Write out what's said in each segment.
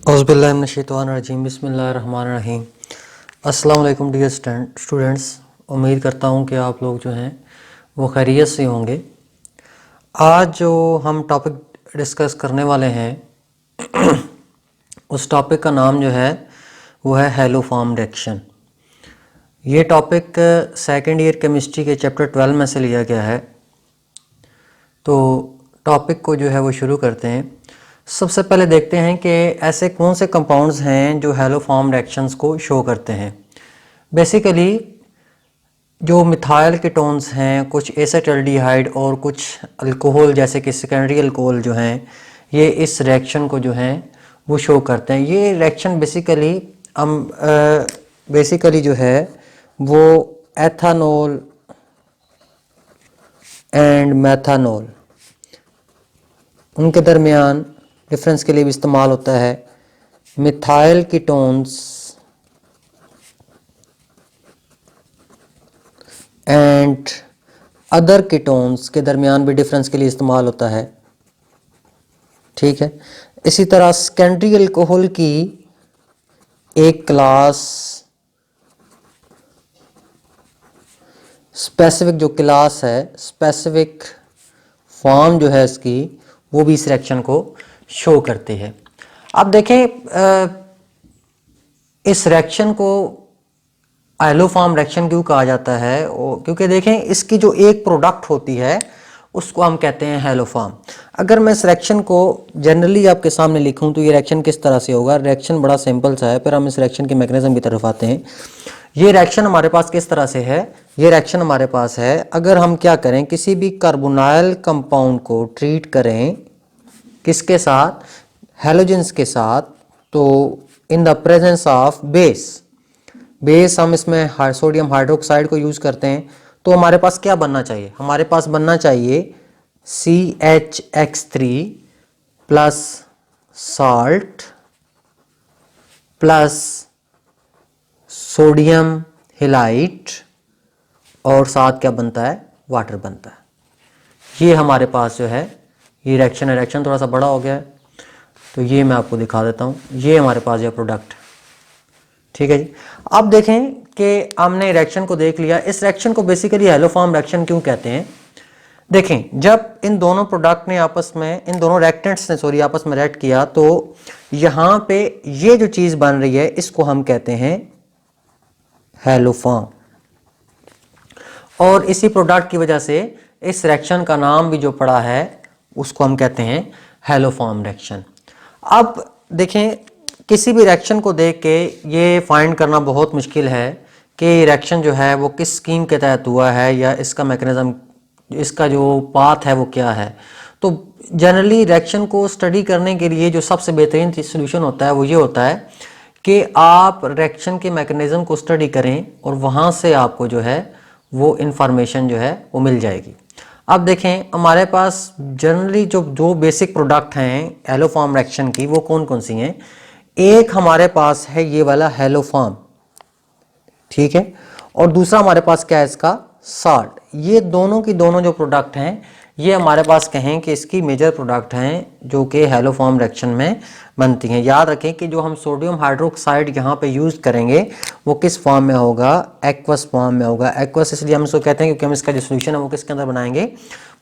औज़ुबिल्लाहिमिनश्शैतानिर्रजीम बिस्मिल्लाहिर्रहमानिर्रहीम। अस्सलाम वालेकुम डियर स्टूडेंट्स, उम्मीद करता हूँ कि आप लोग जो हैं वो खैरियत से होंगे। आज जो हम टॉपिक डिस्कस करने वाले हैं उस टॉपिक का नाम जो है वो है हैलो फॉर्म रिएक्शन। ये टॉपिक सेकेंड ईयर केमिस्ट्री के चैप्टर 12 में से लिया गया है। तो टॉपिक को जो है वो शुरू करते हैं। सबसे पहले देखते हैं कि ऐसे कौन से कंपाउंड्स हैं जो हैलो फॉर्म रिएक्शंस को शो करते हैं। बेसिकली जो मिथाइल कीटोन्स हैं, कुछ एसिटाल्डिहाइड और कुछ अल्कोहल जैसे कि सेकेंडरी अल्कोहल जो हैं, ये इस रिएक्शन को जो हैं वो शो करते हैं। ये रिएक्शन बेसिकली जो है वो एथानॉल एंड मेथानॉल उनके दरमियान डिफरेंस के लिए भी इस्तेमाल होता है। Methyl ketones and other ketones के दरमियान भी डिफरेंस के लिए इस्तेमाल होता है। ठीक है। इसी तरह सेकेंडरी अल्कोहल की एक क्लास, स्पेसिफिक जो क्लास है, स्पेसिफिक फॉर्म जो है इसकी, वो भी इस रिएक्शन को शो करती है। अब देखें इस रिएक्शन को हैलो फॉर्म रिएक्शन क्यों कहा जाता है, क्योंकि देखें इसकी जो एक प्रोडक्ट होती है उसको हम कहते हैं हैलो फॉर्म। अगर मैं इस रिएक्शन को जनरली आपके सामने लिखूं तो ये रिएक्शन किस तरह से होगा। रिएक्शन बड़ा सिंपल सा है, फिर हम इस रिएक्शन के मैकेनिज्म की तरफ आते हैं। ये रिएक्शन हमारे पास किस तरह से है, ये रिएक्शन हमारे पास है, अगर हम क्या करें, किसी भी कार्बोनाइल कंपाउंड को ट्रीट करें किसके साथ, हैलोजेंस के साथ, तो in the presence of base हम इसमें सोडियम हाइड्रोक्साइड को यूज करते हैं, तो हमारे पास क्या बनना चाहिए, हमारे पास बनना चाहिए CHX3 plus salt plus sodium halide और साथ क्या बनता है, वाटर बनता है। ये हमारे पास जो है ये रिएक्शन है। रिएक्शन थोड़ा सा बड़ा हो गया है तो ये मैं आपको दिखा देता हूँ। ये हमारे पास ये प्रोडक्ट, ठीक है जी। अब देखें कि हमने रिएक्शन को देख लिया। इस रिएक्शन को बेसिकली हैलो फॉर्म रिएक्शन क्यों कहते हैं। देखें जब इन दोनों प्रोडक्ट ने आपस में, इन दोनों रिएक्टेंट्स ने आपस में रिएक्ट किया तो यहाँ पे ये जो चीज़ बन रही है इसको हम कहते हैं हैलो फॉर्म, और इसी प्रोडक्ट की वजह से इस रिएक्शन का नाम भी जो पड़ा है उसको हम कहते हैं हैलो फॉर्म रिएक्शन। अब देखें किसी भी रिएक्शन को देख के ये फाइंड करना बहुत मुश्किल है कि रिएक्शन जो है वो किस स्कीम के तहत हुआ है या इसका मैकेनिज्म, इसका जो पाथ है वो क्या है। तो जनरली रिएक्शन को स्टडी करने के लिए जो सबसे बेहतरीन सोल्यूशन होता है वो ये होता है कि आप रिएक्शन के मैकेनिज्म को स्टडी करें और वहाँ से आपको जो है वो इंफॉर्मेशन जो है वो मिल जाएगी। अब देखें हमारे पास जनरली जो बेसिक प्रोडक्ट हैं हैलो फॉर्म रिएक्शन की वो कौन कौन सी हैं। एक हमारे पास है ये वाला हैलो फॉर्म, ठीक है, और दूसरा हमारे पास क्या है इसका साल्ट। ये दोनों की दोनों जो प्रोडक्ट हैं ये हमारे पास कहें कि इसकी मेजर प्रोडक्ट हैं जो कि हैलो फॉर्म रिएक्शन में बनती हैं। याद रखें कि जो हम सोडियम हाइड्रोक्साइड यहाँ पे यूज़ करेंगे वो किस फॉर्म में होगा, एक्वस फॉर्म में होगा। एक्वस इसलिए हम इसको कहते हैं क्योंकि हम इसका जो सोल्यूशन है वो किसके अंदर बनाएंगे,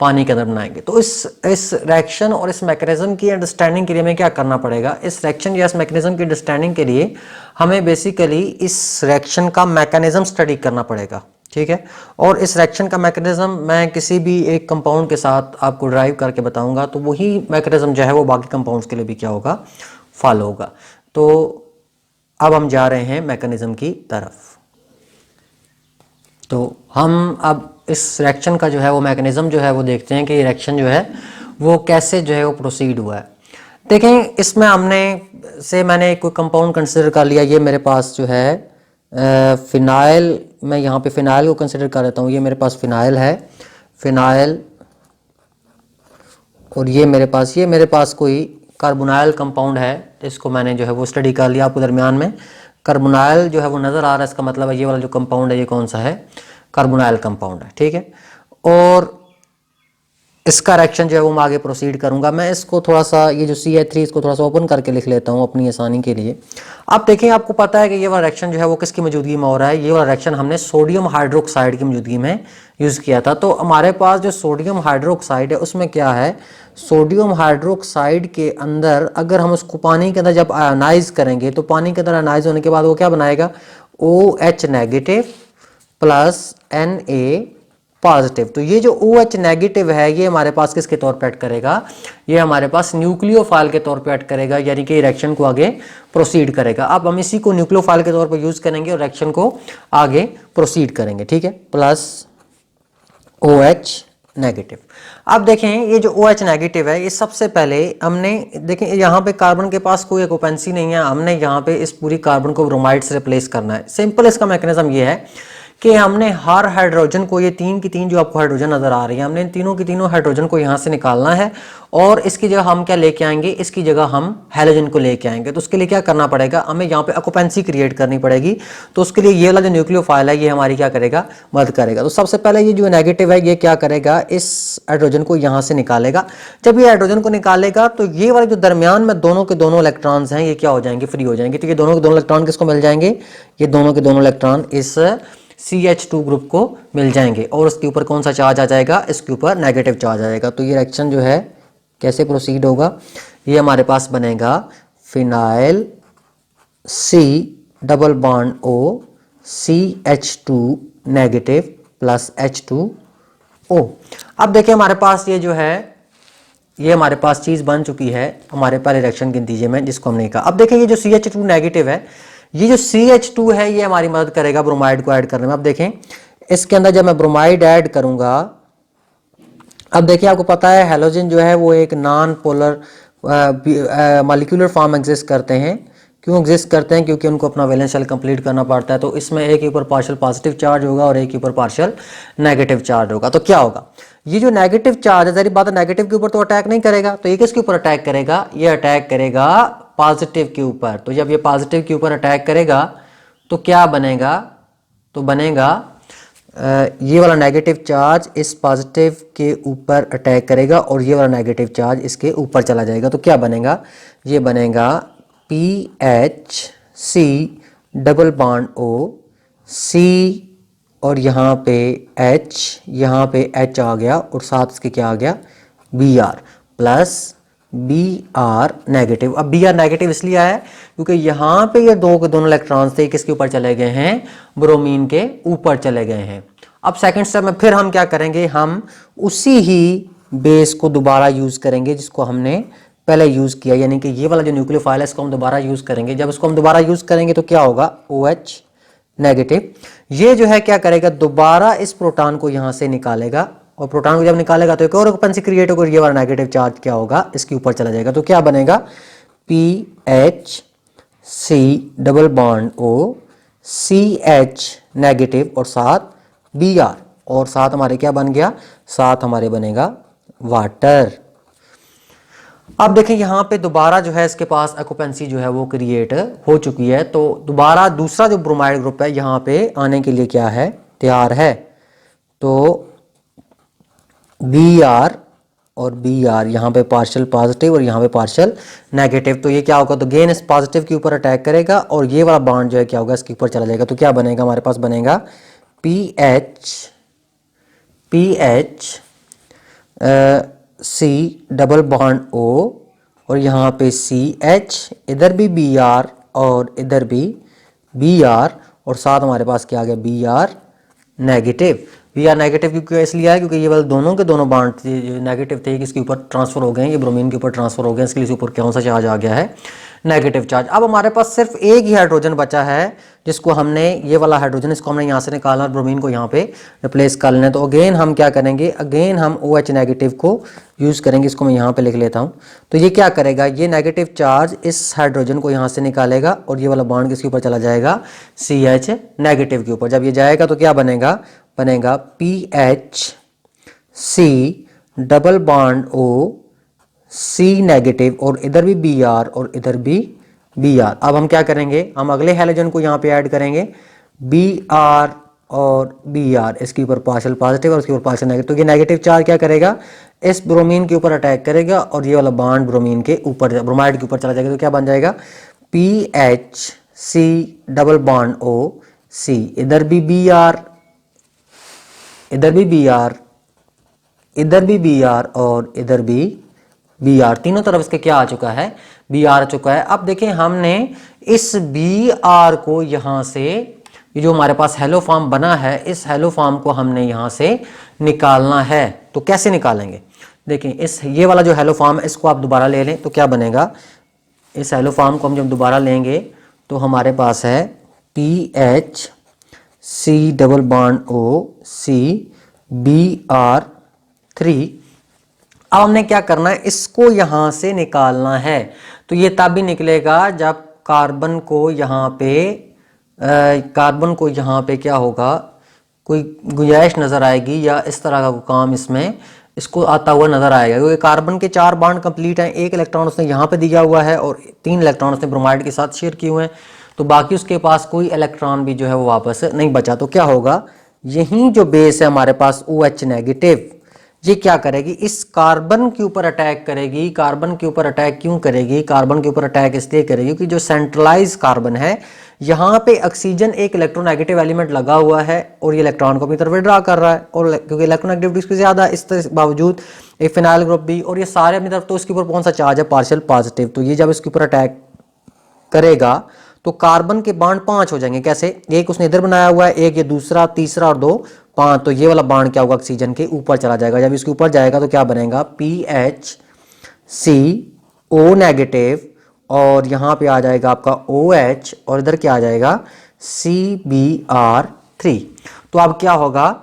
पानी के अंदर बनाएंगे। तो इस रिएक्शन और इस मैकेनिज्म की अंडरस्टैंडिंग के लिए हमें क्या करना पड़ेगा, इस रिएक्शन या इस मैकेनिज्म की अंडरस्टैंडिंग के लिए हमें बेसिकली इस रिएक्शन का मैकेनिज्म स्टडी करना पड़ेगा, ठीक है। और इस रिएक्शन का मैकेनिज्म मैं किसी भी एक कंपाउंड के साथ आपको ड्राइव करके बताऊंगा तो वही मैकेनिज्म जो है वो बाकी कंपाउंड्स के लिए भी क्या होगा, फॉलो होगा। तो अब हम जा रहे हैं मैकेनिज्म की तरफ। तो हम अब इस रिएक्शन का जो है वो मैकेनिज्म जो है वो देखते हैं कि रिएक्शन जो है वो कैसे जो है वो प्रोसीड हुआ है। देखें इसमें मैंने कोई कंपाउंड कंसिडर कर लिया। ये मेरे पास जो है फिनाइल, मैं यहाँ पे फिनाइल को कंसिडर कर लेता हूँ। ये मेरे पास फिनाइल है, फिनाइल, और ये मेरे पास कोई कार्बोनाइल कंपाउंड है, इसको मैंने जो है वो स्टडी कर लिया। आपको दरमियान में कार्बोनाइल जो है वो नज़र आ रहा है, इसका मतलब है ये वाला जो कंपाउंड है ये कौन सा है, कार्बोनाइल कंपाउंड है, ठीक है। और इसका रिएक्शन जो है वो मैं आगे प्रोसीड करूंगा। मैं इसको थोड़ा सा, ये जो CH3 इसको थोड़ा सा ओपन करके लिख लेता हूँ अपनी आसानी के लिए। अब देखें, आपको पता है कि ये वाला रिएक्शन जो है वो किसकी मौजूदगी में हो रहा है। ये वाला रिएक्शन हमने सोडियम हाइड्रोक्साइड की मौजूदगी में यूज़ किया था। तो हमारे पास जो सोडियम हाइड्रोक्साइड है उसमें क्या है, सोडियम हाइड्रोक्साइड के अंदर अगर हम उसको पानी के अंदर जब आयनाइज करेंगे तो पानी के अंदर आयनाइज होने के बाद वो क्या बनाएगा, OH negative plus Na positive. तो ये जो OH नेगेटिव है ये हमारे पास किसके तौर पे ऐड करेगा, ये हमारे पास न्यूक्लियोफाइल के तौर पे ऐड करेगा, यानी कि रिएक्शन को आगे प्रोसीड करेगा। अब हम इसी को न्यूक्लियोफाइल के तौर पे यूज करेंगे और रिएक्शन को आगे प्रोसीड करेंगे, ठीक है, प्लस OH नेगेटिव। अब देखें ये जो OH नेगेटिव है, ये सबसे पहले हमने देखें यहाँ पे कार्बन के पास कोई ऑक्यूपेंसी नहीं है, हमने यहाँ पे इस पूरी कार्बन को ब्रोमाइड से रिप्लेस करना है। सिंपल इसका मैकेनिज्म ये है कि हमने हर हाइड्रोजन को, ये 3 की 3 जो आपको हाइड्रोजन नजर आ रही है, हमने इन तीनों की तीनों हाइड्रोजन को यहाँ से निकालना है और इसकी जगह हम क्या लेके आएंगे, इसकी जगह हम हैलोजन को लेके आएंगे। तो उसके लिए क्या करना पड़ेगा, हमें यहाँ पे ऑक्यूपेंसी क्रिएट करनी पड़ेगी। तो उसके लिए ये वाला जो न्यूक्लियोफाइल है ये हमारी क्या करेगा, मदद करेगा। तो सबसे पहले ये जो नेगेटिव है ये क्या करेगा, इस हाइड्रोजन को यहाँ से निकालेगा। जब ये हाइड्रोजन को निकालेगा तो ये वाले जो दरमियान में दोनों के दोनों इलेक्ट्रॉन्स हैं ये क्या हो जाएंगे, फ्री हो जाएंगे। तो ये दोनों के दोनों इलेक्ट्रॉन किसको मिल जाएंगे, ये दोनों के दोनों इलेक्ट्रॉन इस CH2 ग्रुप को मिल जाएंगे और उसके ऊपर कौन सा चार्ज आ जाएगा, इसके ऊपर नेगेटिव चार्ज आ जाएगा। तो ये रिएक्शन जो है कैसे प्रोसीड होगा, ये हमारे पास बनेगा phenyl C double bond O CH2 negative plus H2O। अब देखिए हमारे पास ये जो है, ये हमारे पास चीज़ बन चुकी है हमारे पहले रिएक्शन के नतीजे में जिसको हमने कहा। अब देखें ये जो CH2 नेगेटिव है, ये जो CH2 है ये हमारी मदद करेगा ब्रोमाइड को ऐड करने में। अब देखें इसके अंदर जब मैं ब्रोमाइड ऐड करूंगा, अब देखिए आपको पता है हैलोजन जो है वो एक non polar molecular form exist करते हैं। क्यों एग्जिस्ट करते हैं, क्योंकि उनको अपना वैलेंस शेल कंप्लीट करना पड़ता है। तो इसमें एक के ऊपर पार्शियल पॉजिटिव चार्ज होगा और एक के ऊपर पार्शियल नेगेटिव चार्ज होगा। तो क्या होगा, ये जो नेगेटिव चार्ज है, जरी बात है नेगेटिव के ऊपर तो अटैक नहीं करेगा, तो ये किसके ऊपर अटैक करेगा, ये अटैक करेगा पॉजिटिव के ऊपर। तो जब ये पॉजिटिव के ऊपर अटैक करेगा तो क्या बनेगा, तो बनेगा ये वाला नेगेटिव चार्ज इस पॉजिटिव के ऊपर अटैक करेगा और ये वाला नेगेटिव चार्ज इसके ऊपर चला जाएगा। तो क्या बनेगा, ये बनेगा PHC double bond O C और यहाँ पे H, यहाँ पे H आ गया और साथ इसके क्या आ गया Br प्लस Br नेगेटिव। अब Br नेगेटिव इसलिए आया क्योंकि यहाँ पे ये दो के दोनों इलेक्ट्रॉन्स थे किसके ऊपर चले गए हैं, ब्रोमीन के ऊपर चले गए हैं। अब सेकंड स्टेप में फिर हम क्या करेंगे, हम उसी ही बेस को दोबारा यूज करेंगे जिसको हमने पहले यूज किया, यानी कि ये वाला जो न्यूक्लियोफाइल है इसको हम दोबारा यूज करेंगे। जब इसको हम दोबारा यूज करेंगे तो क्या होगा, OH नेगेटिव ये जो है क्या करेगा, दोबारा इस प्रोटॉन को यहाँ से निकालेगा और प्रोटॉन को जब निकालेगा तो एक और ऑक्यूपेंसी क्रिएट होगा, ये वाला नेगेटिव चार्ज क्या होगा, इसके ऊपर चला जाएगा। तो क्या बनेगा PHC double bond O CH negative और साथ Br और साथ हमारे क्या बन गया, साथ हमारे बनेगा वाटर। अब देखें यहाँ पे दोबारा जो है इसके पास ऑक्यूपेंसी जो है वो क्रिएट हो चुकी है। तो दोबारा दूसरा जो ब्रोमाइड ग्रुप है यहाँ पे आने के लिए क्या है, तैयार है। तो Br और Br यहाँ पे पार्शियल पॉजिटिव और यहाँ पे पार्शियल नेगेटिव। तो ये क्या होगा, तो गेन इस पॉजिटिव के ऊपर अटैक करेगा और ये वाला बॉन्ड जो है क्या होगा, इसके ऊपर चला जाएगा। तो क्या बनेगा, हमारे पास बनेगा PHC डबल बॉन्ड O और यहाँ पे CH, इधर भी Br और इधर भी Br और साथ हमारे पास क्या आ गया, Br नेगेटिव। Br नेगेटिव क्योंकि इसलिए है क्योंकि ये वाले दोनों के दोनों बॉन्ड नेगेटिव थे, इसके ऊपर ट्रांसफर हो गए, ये ब्रोमीन के ऊपर ट्रांसफर हो गए, इसके लिए ऊपर कौन सा चार्ज आ गया है, नेगेटिव चार्ज। अब हमारे पास सिर्फ एक ही हाइड्रोजन बचा है जिसको हमने, ये वाला हाइड्रोजन इसको हमने यहाँ से निकालना और ब्रोमीन को यहाँ पे रिप्लेस कर लेना। तो अगेन हम क्या करेंगे, अगेन हम OH नेगेटिव को यूज़ करेंगे, इसको मैं यहाँ पे लिख लेता हूँ। तो ये क्या करेगा, ये नेगेटिव चार्ज इस हाइड्रोजन को यहाँ से निकालेगा और ये वाला बॉन्ड किसके ऊपर चला जाएगा, CH नेगेटिव के ऊपर। जब ये जाएगा तो क्या बनेगा, बनेगा PHC double bond O C negative और इधर भी Br और इधर भी Br। अब हम क्या करेंगे, हम अगले हैलोजन को यहाँ पे ऐड करेंगे, Br और बी आर, इसके ऊपर पार्शियल पॉजिटिव और उसके ऊपर पार्शियल नेगेटिव। तो ये नेगेटिव चार्ज क्या करेगा, इस ब्रोमीन के ऊपर अटैक करेगा और ये वाला बॉन्ड ब्रोमीन के ऊपर, ब्रोमाइड के ऊपर चला जाएगा। तो क्या बन जाएगा, PHC डबल बॉन्ड OC, इधर भी BR, इधर भी BR, इधर भी BR और इधर भी BR, तीनों तरफ इसके क्या आ चुका है, BR आ चुका है। अब देखें हमने इस BR को यहां से, ये जो हमारे पास हेलो फॉर्म बना है, इस हेलो फॉर्म को हमने यहां से निकालना है। तो कैसे निकालेंगे, देखें इस ये वाला जो हेलो फॉर्म है इसको आप दोबारा ले लें तो क्या बनेगा, इस हेलो फॉर्म को हम जब दोबारा लेंगे तो हमारे पास है PHC double bond OC BR3। अब हमने क्या करना है, इसको यहां से निकालना है। तो ये तब भी निकलेगा जब कार्बन को यहाँ पे क्या होगा, कोई गुंजाइश नजर आएगी या इस तरह का काम इसमें इसको आता हुआ नजर आएगा, क्योंकि कार्बन के 4 बॉन्ड कंप्लीट हैं, 1 इलेक्ट्रॉन उसने यहाँ पे दिया हुआ है और 3 इलेक्ट्रॉन उसने ब्रोमाइड के साथ शेयर किए हुए हैं। तो बाकी उसके पास कोई इलेक्ट्रॉन भी जो है वो वापस नहीं बचा। तो क्या होगा, यही जो बेस है हमारे पास OH नेगेटिव, ये क्या करेगी, इस कार्बन के ऊपर अटैक करेगी। कार्बन के ऊपर अटैक क्यों करेगी, कार्बन के ऊपर अटैक इसलिए करेगी कि जो सेंट्रलाइज कार्बन है, यहाँ पे ऑक्सीजन एक इलेक्ट्रोनेगेटिव एलिमेंट लगा हुआ है और ये इलेक्ट्रॉन को अपनी तरफ विड्रॉ कर रहा है, और क्योंकि इलेक्ट्रोनेगेटिविटी इसकी ज्यादा, इस तरह बावजूद एक फिनाइल ग्रुप भी और ये सारे अपनी तरफ, तो इसके ऊपर कौन सा चार्ज है, पार्शियल पॉजिटिव। तो ये जब इसके ऊपर अटैक करेगा तो कार्बन के बॉन्ड 5 हो जाएंगे। कैसे, एक उसने इधर बनाया हुआ है, एक ये दूसरा, तीसरा और 2 5, तो ये वाला बॉन्ड क्या होगा, ऑक्सीजन के ऊपर चला जाएगा। जब इसके ऊपर जाएगा तो क्या बनेगा, PHCO नेगेटिव और यहाँ पे आ जाएगा आपका OH और इधर क्या आ जाएगा CBR3। तो अब क्या होगा,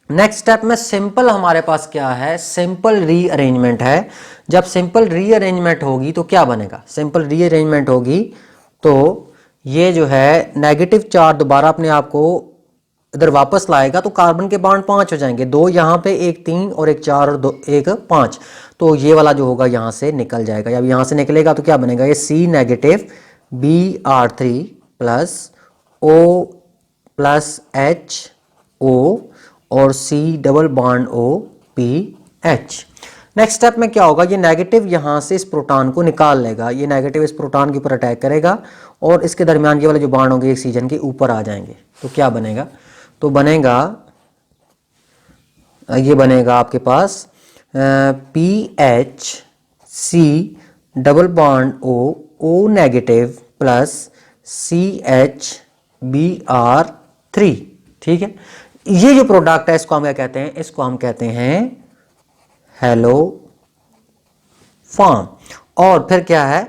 नेक्स्ट स्टेप में सिंपल हमारे पास क्या है, सिंपल रीअरेंजमेंट है। जब सिंपल रीअरेंजमेंट होगी तो क्या बनेगा, सिंपल रीअरेंजमेंट होगी तो ये जो है नेगेटिव चार्ज दोबारा अपने आप को इधर वापस लाएगा, तो कार्बन के बॉन्ड 5 हो जाएंगे, 2 यहाँ पे, 1 3 और 1 4 और 2 1 5। तो ये वाला जो होगा यहाँ से निकल जाएगा। जब यहाँ से निकलेगा तो क्या बनेगा, ये C negative BR3 plus O plus HO और C double bond OPH। Next step में क्या होगा, ये नेगेटिव यहाँ से इस प्रोटॉन को निकाल लेगा, ये नेगेटिव इस प्रोटॉन के ऊपर अटैक करेगा और इसके दरमियान ये वाले जो बॉन्ड होंगे ऑक्सीजन के ऊपर आ जाएंगे। तो क्या बनेगा, तो बनेगा, ये बनेगा आपके पास PHC double bond O negative plus CHBR3। ठीक है, ये जो प्रोडक्ट है इसको हम क्या कहते हैं, इसको हम कहते हैं हेलो फॉर्म। और फिर क्या है,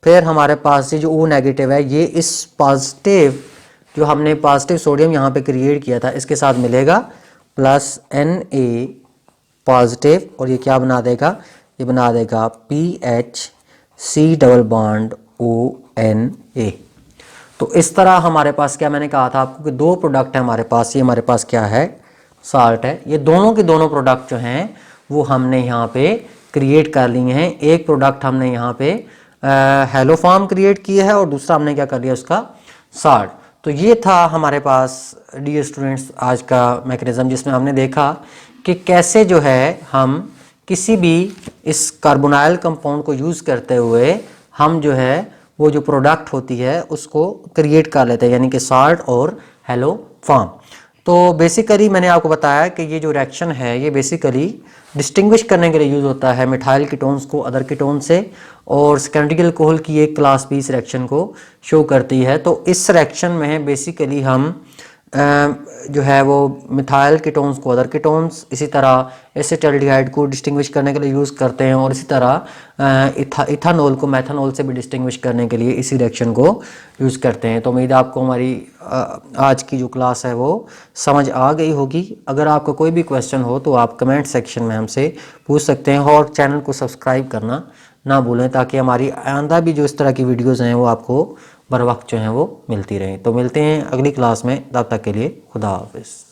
फिर हमारे पास ये जो O नेगेटिव है, ये इस पॉजिटिव जो हमने पॉजिटिव सोडियम यहाँ पे क्रिएट किया था इसके साथ मिलेगा प्लस Na पॉजिटिव, और ये क्या बना देगा, ये बना देगा PHC डबल बॉन्ड ONA। तो इस तरह हमारे पास क्या, मैंने कहा था आपको कि 2 प्रोडक्ट है हमारे पास, ये हमारे पास क्या है, साल्ट है। ये दोनों के दोनों प्रोडक्ट जो हैं वो हमने यहाँ पे क्रिएट कर लिए हैं। एक प्रोडक्ट हमने यहाँ पे हेलो फॉर्म क्रिएट किया है और दूसरा हमने क्या कर लिया, उसका साल्ट। तो ये था हमारे पास डियर स्टूडेंट्स आज का मैकेनिज्म, जिसमें हमने देखा कि कैसे जो है हम किसी भी इस कार्बोनाइल कंपाउंड को यूज़ करते हुए हम जो है वो जो प्रोडक्ट होती है उसको क्रिएट कर लेते हैं, यानी कि साल्ट और हेलो फॉर्म। तो बेसिकली मैंने आपको बताया कि ये जो रिएक्शन है ये बेसिकली डिस्टिंग्विश करने के लिए यूज़ होता है मिथाइल कीटोन्स को अदर कीटोन से, और सेकेंडरी अल्कोहल की एक क्लास भी इस रिएक्शन को शो करती है। तो इस रिएक्शन में बेसिकली हम जो है वो मिथाइल कीटोन्स को अदर कीटोन्स, इसी तरह एसिटाल्डिहाइड को डिस्टिंग्विश करने के लिए यूज़ करते हैं, और इसी तरह इथानॉल को मैथानॉल से भी डिस्टिंग्विश करने के लिए इसी रिएक्शन को यूज़ करते हैं। तो उम्मीद है आपको हमारी आज की जो क्लास है वो समझ आ गई होगी। अगर आपका कोई भी क्वेश्चन हो तो आप कमेंट सेक्शन में हमसे पूछ सकते हैं, और चैनल को सब्सक्राइब करना ना भूलें ताकि हमारी आइंदा भी जो इस तरह की वीडियोज़ हैं वो आपको बर वक्त जो हैं वो मिलती रहें। तो मिलते हैं अगली क्लास में, तब तक के लिए खुदा हाफिज़।